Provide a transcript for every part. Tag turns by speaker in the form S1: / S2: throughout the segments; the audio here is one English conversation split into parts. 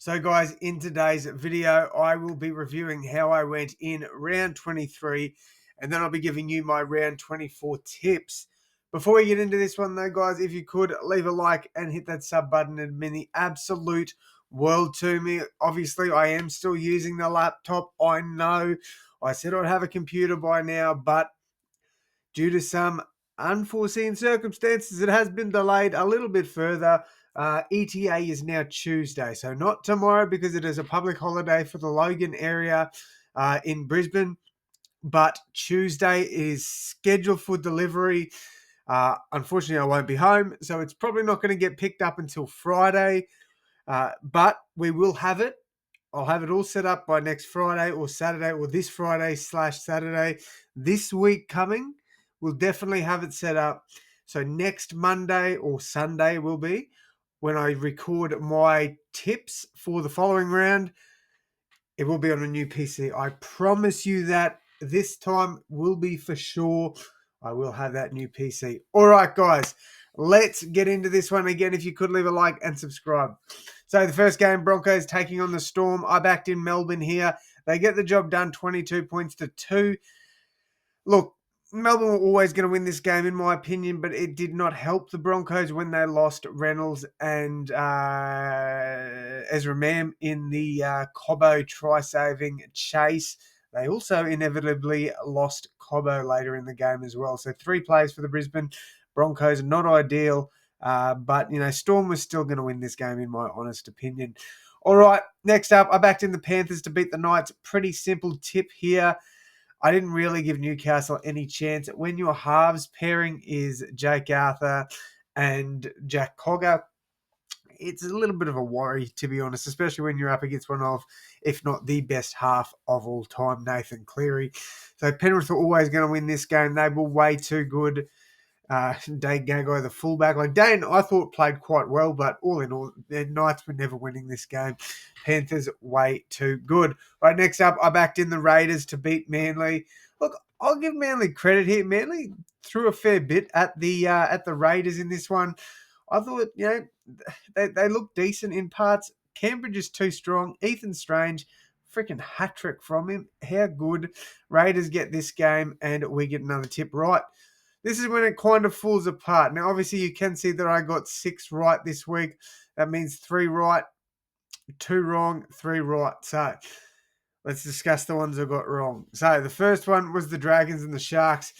S1: So guys, in today's video, I will be reviewing how I went in round 23, and then I'll be giving you my round 24 tips. Before we get into this one though, guys, if you could leave a like and hit that sub button, it'd mean the absolute world to me. Obviously, I am still using the laptop. I know I said I'd have a computer by now, but due to some unforeseen circumstances, it has been delayed a little bit further. ETA is now Tuesday, so not tomorrow because it is a public holiday for the Logan area in Brisbane, but Tuesday is scheduled for delivery. Unfortunately, I won't be home, so it's probably not going to get picked up until Friday, but we will have it. I'll have it all set up by next Friday or Saturday, or this Friday/Saturday. This week coming, we'll definitely have it set up. So next Monday or Sunday will be when I record my tips for the following round. It will be on a new PC. I promise you that this time will be for sure. I will have that new PC. All right, guys, let's get into this one again. If you could leave a like and subscribe. So the first game, Broncos taking on the Storm. I backed in Melbourne here. They get the job done, 22 points to 2. Look, Melbourne were always going to win this game, in my opinion, but it did not help the Broncos when they lost Reynolds and Ezra Mam in the Cobbo try-saving chase. They also inevitably lost Cobbo later in the game as well. So 3 plays for the Brisbane Broncos, not ideal, but, Storm was still going to win this game, in my honest opinion. All right, next up, I backed in the Panthers to beat the Knights. Pretty simple tip here. I didn't really give Newcastle any chance. When your halves pairing is Jake Arthur and Jack Cogger, it's a little bit of a worry, to be honest, especially when you're up against one of, if not the best half of all time, Nathan Cleary. So Penrith are always going to win this game. They were way too good. Dane Gagai, the fullback. Like Dane, I thought played quite well, but all in all, the Knights were never winning this game. Panthers way too good. Right, next up, I backed in the Raiders to beat Manly. Look, I'll give Manly credit here. Manly threw a fair bit at the Raiders in this one. I thought, they looked decent in parts. Cambridge is too strong. Ethan Strange, freaking hat trick from him. How good. Raiders get this game, and we get another tip right. This is when it kind of falls apart. Now, obviously, you can see that I got 6 right this week. That means 3 right, 2 wrong, 3 right. So let's discuss the ones I got wrong. So the first one was the Dragons and the Sharks.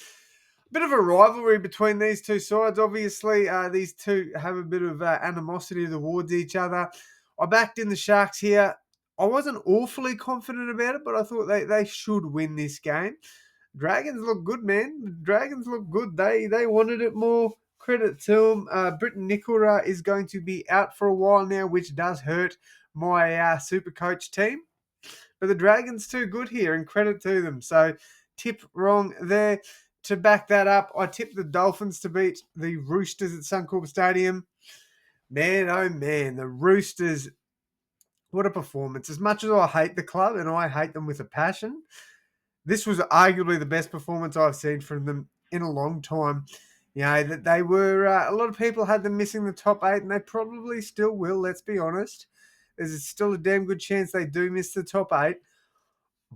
S1: Bit of a rivalry between these two sides. Obviously, these two have a bit of animosity towards each other. I backed in the Sharks here. I wasn't awfully confident about it, but I thought they should win this game. Dragons look good, man. The Dragons look good. They wanted it more. Credit to them. Britton Nicola is going to be out for a while now, which does hurt my super coach team. But the Dragons too good here, and credit to them. So tip wrong there. To back that up, I tipped the Dolphins to beat the Roosters at Suncorp Stadium. Man, oh man, the Roosters, what a performance. As much as I hate the club, and I hate them with a passion, this was arguably the best performance I've seen from them in a long time. That they were, a lot of people had them missing the top 8, and they probably still will, let's be honest. There's still a damn good chance they do miss the top 8,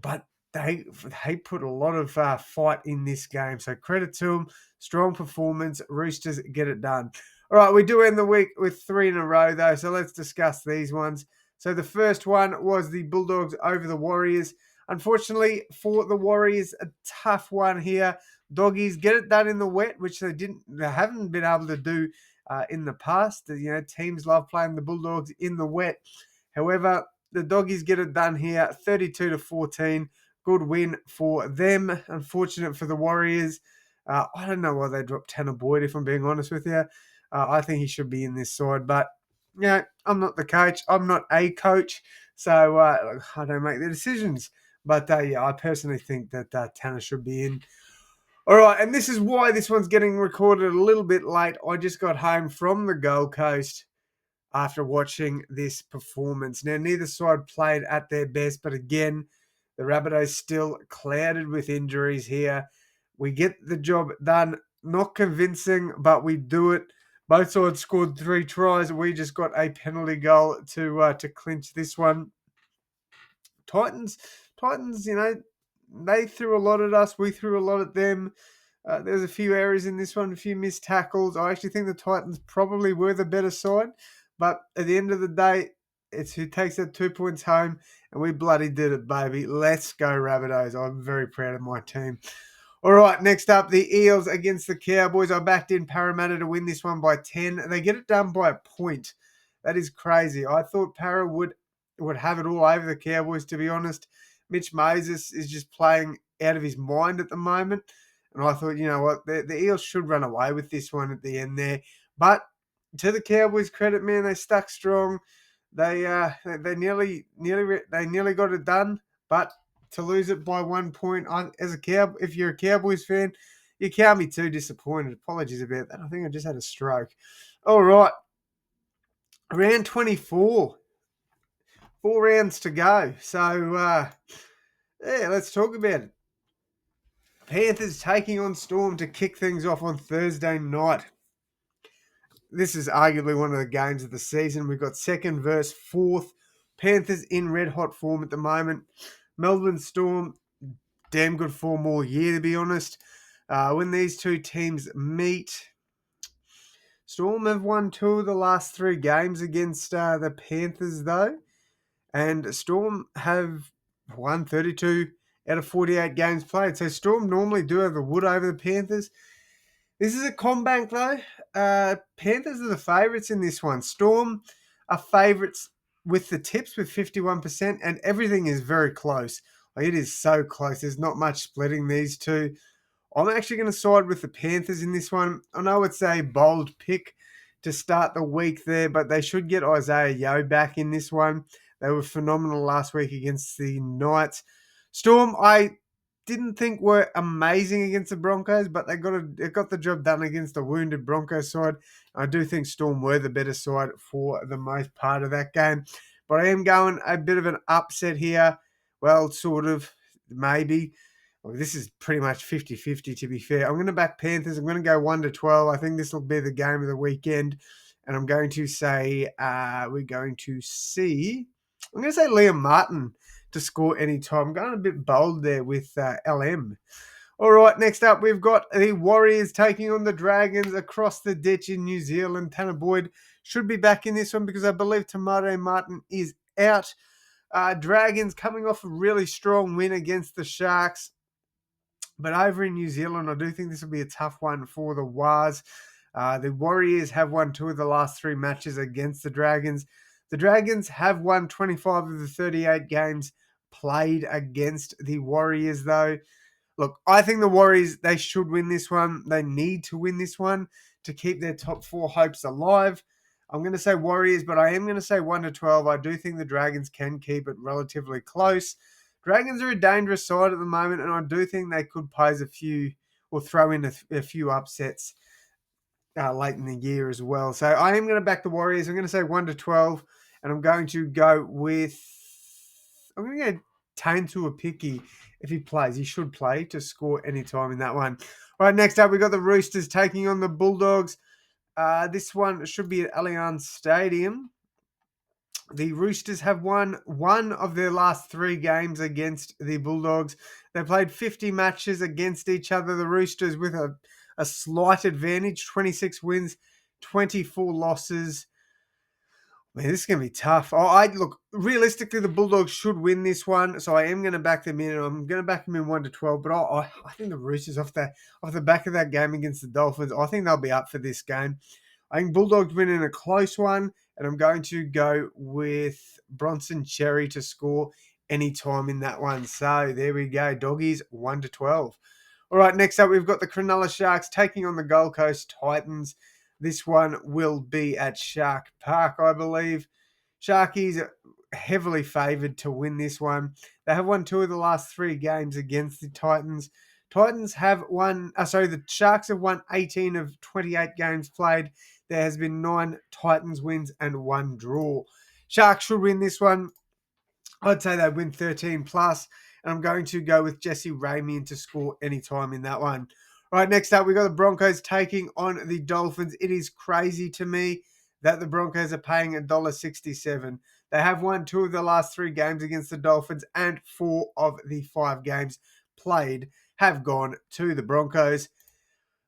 S1: but they put a lot of fight in this game. So credit to them. Strong performance. Roosters get it done. All right, we do end the week with 3 in a row, though, so let's discuss these ones. So the first one was the Bulldogs over the Warriors. Unfortunately for the Warriors, a tough one here. Doggies get it done in the wet, which they haven't been able to do in the past. Teams love playing the Bulldogs in the wet. However, the Doggies get it done here, 32-14. Good win for them. Unfortunate for the Warriors. I don't know why they dropped Tanner Boyd, if I'm being honest with you. I think he should be in this side, but I'm not the coach. I'm not a coach, so I don't make the decisions. But I personally think that Tanner should be in. All right, and this is why this one's getting recorded a little bit late. I just got home from the Gold Coast after watching this performance. Now, neither side played at their best, but again, the Rabbitohs still clouded with injuries here. We get the job done. Not convincing, but we do it. Both sides scored 3 tries. We just got a penalty goal to clinch this one. Titans, Titans, they threw a lot at us. We threw a lot at them. There's a few errors in this one, a few missed tackles. I actually think the Titans probably were the better side. But at the end of the day, it's who takes that 2 points home, and we bloody did it, baby. Let's go, Rabbitohs. I'm very proud of my team. All right, next up, the Eels against the Cowboys. I backed in Parramatta to win this one by 10. They get it done by a point. That is crazy. I thought Para would have it all over the Cowboys, to be honest. Mitch Moses is just playing out of his mind at the moment. And I thought, you know what, the Eels should run away with this one at the end there. But to the Cowboys' credit, man, they stuck strong. They nearly got it done, but to lose it by 1 point, if you're a Cowboys fan, you can't be too disappointed. Apologies about that. I think I just had a stroke. All right, round 24. 4 rounds to go. So, yeah, let's talk about it. Panthers taking on Storm to kick things off on Thursday night. This is arguably one of the games of the season. We've got second versus fourth. Panthers in red-hot form at the moment. Melbourne Storm, damn good form all year, to be honest. When these two teams meet, Storm have won 2 of the last 3 games against the Panthers, though. And Storm have won 32 out of 48 games played. So Storm normally do have the wood over the Panthers. This is a CommBank, though. Panthers are the favourites in this one. Storm are favourites with the tips with 51%, and everything is very close. Like, it is so close. There's not much splitting these two. I'm actually going to side with the Panthers in this one. I know it's a bold pick to start the week there, but they should get Isaiah Yeo back in this one. They were phenomenal last week against the Knights. Storm, I didn't think were amazing against the Broncos, but they got the job done against the wounded Broncos side. I do think Storm were the better side for the most part of that game. But I am going a bit of an upset here. Well, sort of, maybe. Well, this is pretty much 50-50, to be fair. I'm going to back Panthers. I'm going to go 1-12. I think this will be the game of the weekend. And I'm going to say we're going to see... I'm going to say Liam Martin to score any time. I'm going a bit bold there with LM. All right, next up, we've got the Warriors taking on the Dragons across the ditch in New Zealand. Tanner Boyd should be back in this one because I believe Tamare Martin is out. Dragons coming off a really strong win against the Sharks. But over in New Zealand, I do think this will be a tough one for the Wars. The Warriors have won 2 of the last 3 matches against the Dragons. The Dragons have won 25 of the 38 games played against the Warriors, though. Look, I think the Warriors, they should win this one. They need to win this one to keep their top 4 hopes alive. I'm going to say Warriors, but I am going to say 1-12. I do think the Dragons can keep it relatively close. Dragons are a dangerous side at the moment, and I do think they could pose a few or throw in a few upsets late in the year as well. So I am going to back the Warriors. I'm going to say 1-12, and I'm going to go with... I'm going to go Taintua Picky if he plays. He should play to score any time in that one. All right, next up, we've got the Roosters taking on the Bulldogs. This one should be at Allianz Stadium. The Roosters have won 1 of their last 3 games against the Bulldogs. They played 50 matches against each other. The Roosters with a slight advantage, 26 wins, 24 losses. Man, this is going to be tough. Look, realistically, the Bulldogs should win this one, so I am going to back them in. I'm going to back them in 1-12, but I think the Roosters off the back of that game against the Dolphins, I think they'll be up for this game. I think Bulldogs win in a close one, and I'm going to go with Bronson Cherry to score any time in that one. So there we go, doggies, 1-12. All right, next up, we've got the Cronulla Sharks taking on the Gold Coast Titans. This one will be at Shark Park, I believe. Sharkies are heavily favoured to win this one. They have won 2 of the last 3 games against the Titans. The Sharks have won 18 of 28 games played. There has been 9 Titans wins and 1 draw. Sharks should win this one. I'd say they win 13 plus, and I'm going to go with Jesse Ramian to score any time in that one. Right, next up, we got the Broncos taking on the Dolphins. It is crazy to me that the Broncos are paying $1.67. They have won 2 of the last 3 games against the Dolphins, and 4 of the 5 games played have gone to the Broncos.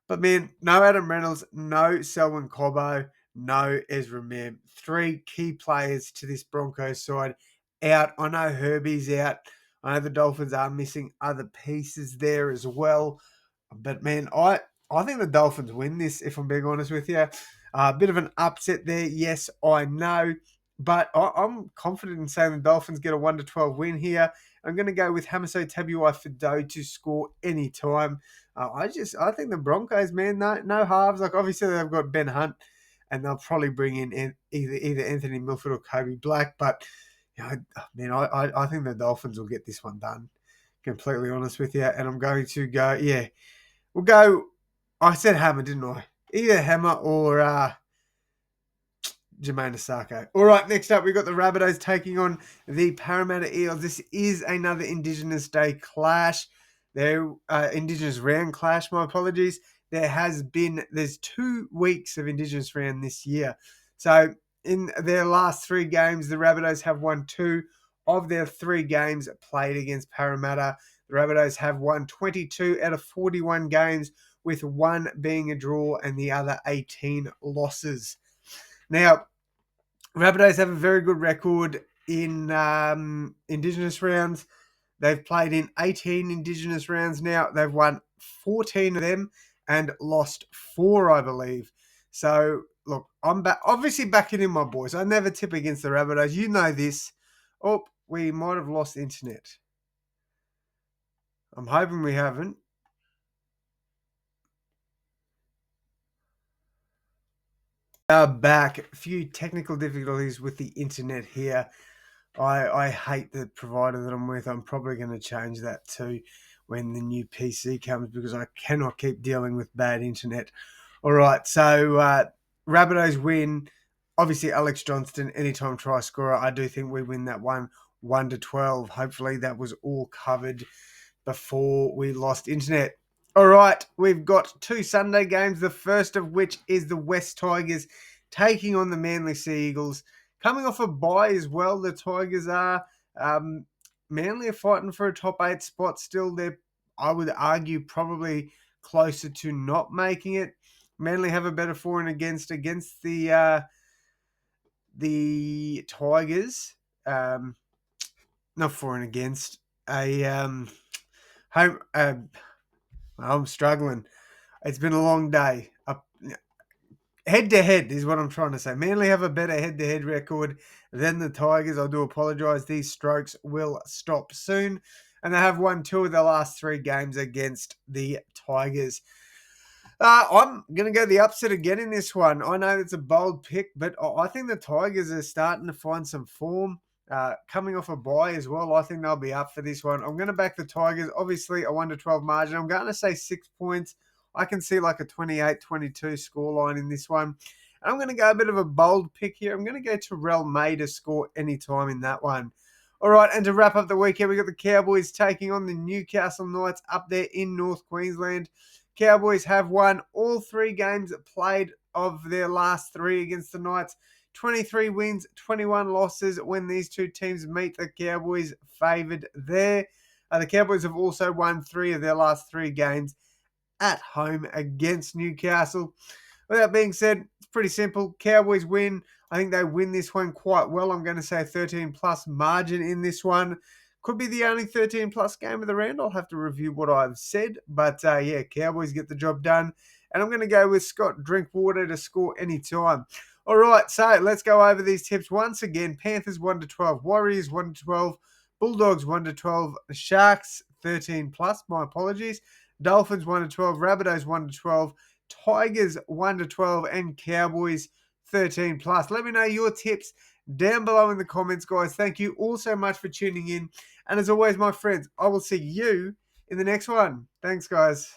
S1: But man, no Adam Reynolds, no Selwyn Cobbo, no Ezra Mam. 3 key players to this Broncos side out. I know Herbie's out. I know the Dolphins are missing other pieces there as well. But man, I think the Dolphins win this, if I'm being honest with you. A bit of an upset there, yes, I know. But I'm confident in saying the Dolphins get a 1-12 win here. I'm going to go with Hamiso Tabuai-Fidow to score any time. I think the Broncos, man, no halves. Like, obviously they've got Ben Hunt, and they'll probably bring in either Anthony Milford or Kobe Black. But I think the Dolphins will get this one done. Completely honest with you, and I'm going to go. Yeah, we'll go. I said Hammer, didn't I? Either Hammer or Jermaine Asako. All right, next up, we've got the Rabbitohs taking on the Parramatta Eels. This is another Indigenous Day clash. Indigenous round clash, my apologies. There's 2 weeks of Indigenous round this year. So in their last 3 games, the Rabbitohs have won 2 of their 3 games played against Parramatta. The Rabbitohs have won 22 out of 41 games, with 1 being a draw and the other 18 losses. Now, Rabbitohs have a very good record in Indigenous rounds. They've played in 18 Indigenous rounds now. They've won 14 of them and lost 4, I believe. So, look, I'm obviously backing in my boys. I never tip against the Rabbitohs. You know this. Oh, we might have lost internet. I'm hoping we haven't. Back. A few technical difficulties with the internet here. I hate the provider that I'm with. I'm probably going to change that too when the new PC comes, because I cannot keep dealing with bad internet. All right, so Rabbitohs win. Obviously, Alex Johnston, anytime try scorer. I do think we win that one 1-12. Hopefully, that was all covered before we lost internet. All right, we've got 2 Sunday games, the first of which is the West Tigers taking on the Manly Sea Eagles. Coming off a bye as well, the Tigers are. Manly are fighting for a top 8 spot still. They're, I would argue, probably closer to not making it. Manly have a better for and against the Tigers. Not for and against. Home. I'm struggling. It's been a long day. Head-to-head is what I'm trying to say. Manly have a better head-to-head record than the Tigers. I do apologise. These strokes will stop soon. And they have won 2 of their last 3 games against the Tigers. I'm going to go the upset again in this one. I know it's a bold pick, but I think the Tigers are starting to find some form. Coming off a bye as well, I think they'll be up for this one. I'm going to back the Tigers. Obviously, a 1-12 margin. I'm going to say 6 points. I can see like a 28-22 scoreline in this one. And I'm going to go a bit of a bold pick here. I'm going to go Terrell May to score any time in that one. All right, and to wrap up the weekend, we got the Cowboys taking on the Newcastle Knights up there in North Queensland. Cowboys have won all 3 games played of their last 3 against the Knights. 23 wins, 21 losses when these 2 teams meet. The Cowboys favoured there. The Cowboys have also won 3 of their last 3 games at home against Newcastle. With that being said, it's pretty simple. Cowboys win. I think they win this one quite well. I'm going to say a 13-plus margin in this one. Could be the only 13-plus game of the round. I'll have to review what I've said. But, yeah, Cowboys get the job done. And I'm going to go with Scott Drinkwater to score any time. All right, so let's go over these tips once again. Panthers 1-12, Warriors 1-12, Bulldogs 1-12, Sharks 13+, my apologies. Dolphins 1-12, Rabbitohs 1-12, Tigers 1-12, and Cowboys 13+. Let me know your tips down below in the comments, guys. Thank you all so much for tuning in. And as always, my friends, I will see you in the next one. Thanks, guys.